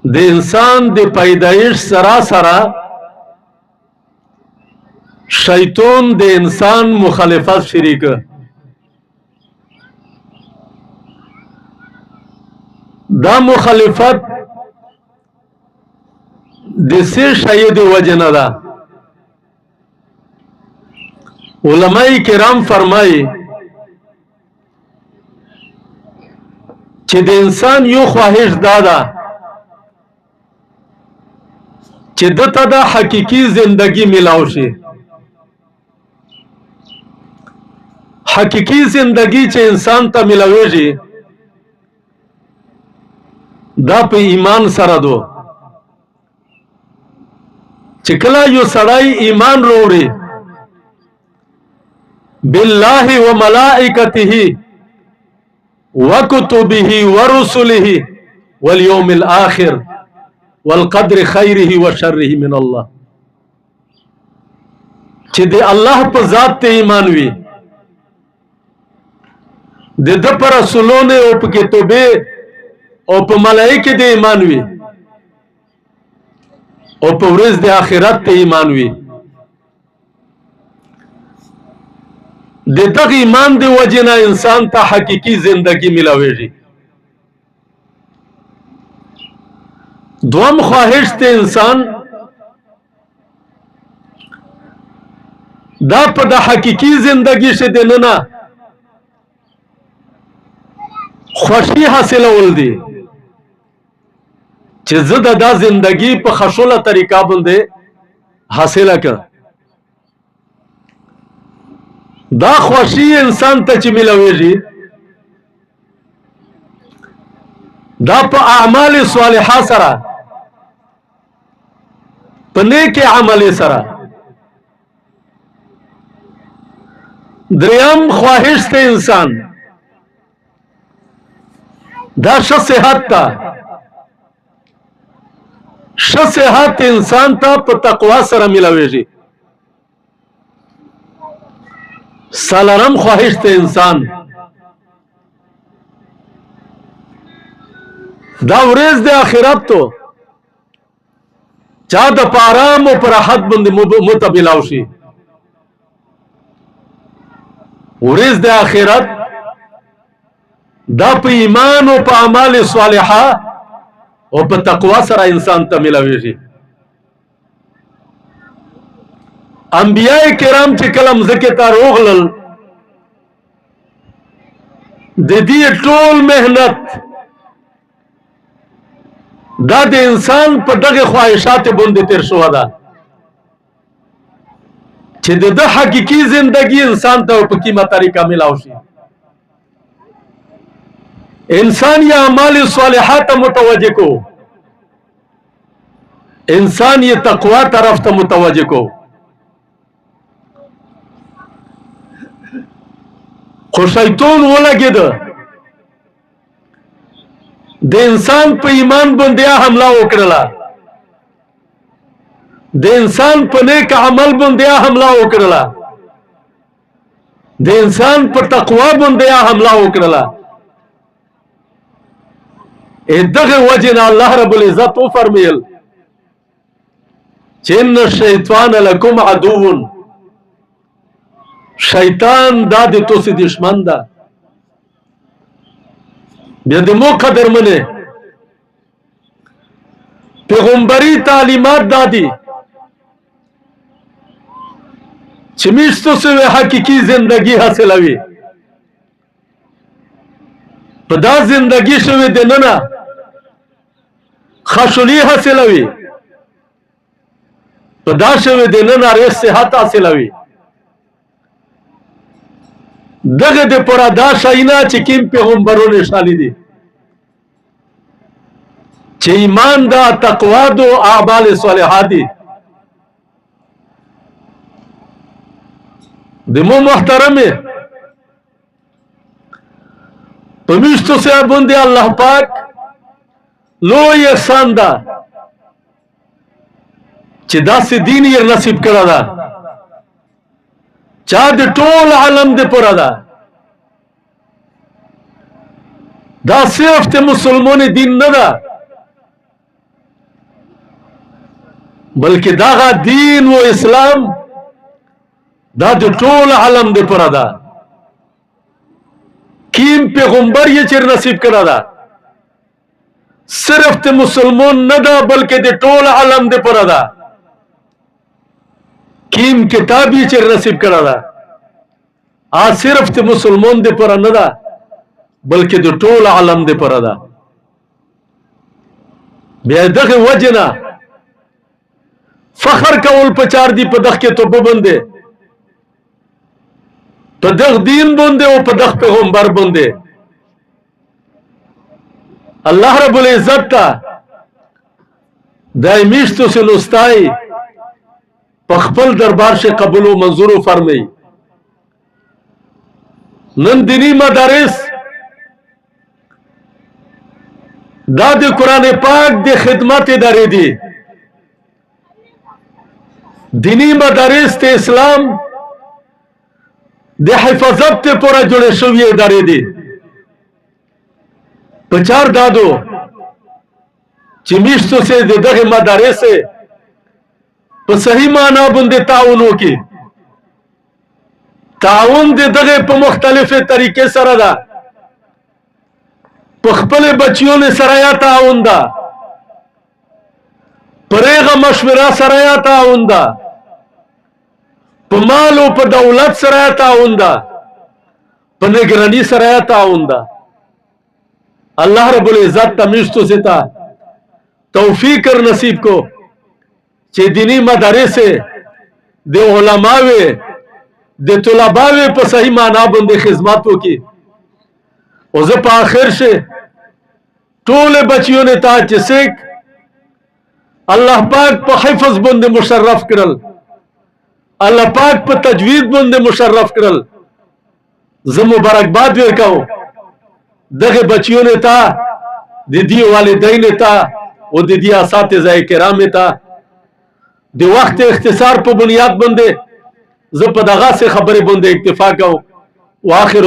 د انسان د پیدایش سراسره شیطان د انسان مخالفت شریکه دا مخالفت د څه شی د وجه نه ده علماء کرام فرمایي چې د انسان یو خواهش دا ده چې دته د حقیقي زندگی ملاو شي حقیقي زندگی چې انسان ته ملاويږي دا په ایمان سره دو چې کله یو سړی ایمان وروړي بالله وملائکته وكتبه ورسله واليوم الآخر والقدر خيره وشره من الله چې د الله په ذات ته ایمان وي د د پر رسولونه او په کتابه او په ملائکه د ایمان وي او په ورځ د آخرت ته ایمان وي د دغه ایمان دی وجنه انسان ته حقيقي زندگی ملاويږي دوم خواهش ته انسان دا په د حقيقي زندگی شه د نه خوشي حاصله ول دي چې زه د زندگی په خشوله طریقه باندې حاصله کړ دا خوشي انسان ته چې ملويږي دا په اعمال صالحه سره په نیک عمل سره دریم خواهش ته انسان دا صحت ته صحت انسان ته په تقوا سره ملويږي سالرم خواهش ته انسان دا ورځ د آخرت تو چا د پارام او پر راحت باندې متبلاو شي ورځ د آخرت دا په ایمان او په اعمال صالحه او په تقوا سره انسان ته ملويږي انبیاء کرام چې کلم زکه ته روغلل د دې ټول مهنت دا د انسان په دغه خواهشات باندې تیر شو ده چې د حقيقي زندگی انسان ته په کومه طریقه ملاو شي انسان یا اعمال صالحات متوجه کو انسان یہ تقوا طرف ته متوجه کو خو شیطان ولګید د انسان په ایمان باندې حمله وکړه د انسان په نیک عمل باندې حمله وکړه د انسان په تقوا باندې حمله وکړه دغه وجه الله رب العزت فرمایل چې ان الشیطان لکم عدو شیطان دا د توسې دشمن ده بیا د مو قدر منه پیغمبري تعلیمات دادي چې میشتو سوی حقیقي زندگی حاصلوي په دا زندگی شوی د ننه خشولي حاصلوي په دا شوی د ننه ریس صحت حاصلوي دغه د پر دا شاینا چې کوم پیغمبرونه شالي دي چې ایمان دا تقوا دو اعمال صالحات دي د مو محترمه پمیشتو سے باندې الله پاک لوی احسان ده چې داسې دین یې نصیب کړی ده چا د ټول عالم د پوره ده دا صرف ته مسلمان دین نه ده बल्कि दागा दीन वो इस्लाम दा दे टोल आलम दे पर दा कीम पैगंबर ये चिर नसीब करा दा सिर्फ ते मुसलमान न दा बल्कि दे टोल आलम दे पर दा कीम किताब ये चिर नसीब करा दा आ सिर्फ ते मुसलमान दे पर न दा बल्कि दे टोल आलम दे पर दा बेदख वजना फखर कौल पचार दी पदख के तो बंदे पदख दीन बंदे वो पदख पैगंबर बंदे अल्लाह रब्बुल इज्जत ता दाइमिश तो से नुस्ताई पखपल दरबार से कबूल व मंजूर फरमाई नन दीनी मदारिस दाद कुरान पाक दे खिदमत इदारे दी दीनी मदारिस ते इस्लाम दे हिफाजत ते पूरा जुड़े शुभी इदारे दी पचार दादो चिमिश्तो से दे दगे मदारिस से पर सही माना बुंदे ताउनों की ताउन दे दगे पर मुख्तलिफ तरीके सरदा पखपले बच्चियों ने सराया ताउन दा परेगा मशवरा सराया ताउन दा पमालो पर दौलत सराया ताउन दा पर निगरानी सराया ताउन दा अल्लाह रब्बुल इज्जत तमिश्तो से ता तौफीक कर नसीब को चे दीनी मदारिस से दे उलमावे दे तुलबावे पर सही माना बंदे खिदमतों की और आखिर से टोले बच्चियों ने ताज सिख अल्लाह पाक पर हिफज बंदे मुशर्रफ करल अल्लाह पाक पर तजवीज बंदे मुशर्रफ करल ज मुबारकबाद वे कहो दगे बच्चियों ने ता दीदी वालिदैन ने ता वो दीदी असातिज़ा किराम था दे वक्त इख्तिसार पर बुनियाद बंदे ज पदगा से खबरें बंदे इक्तिफा कहो वाखिर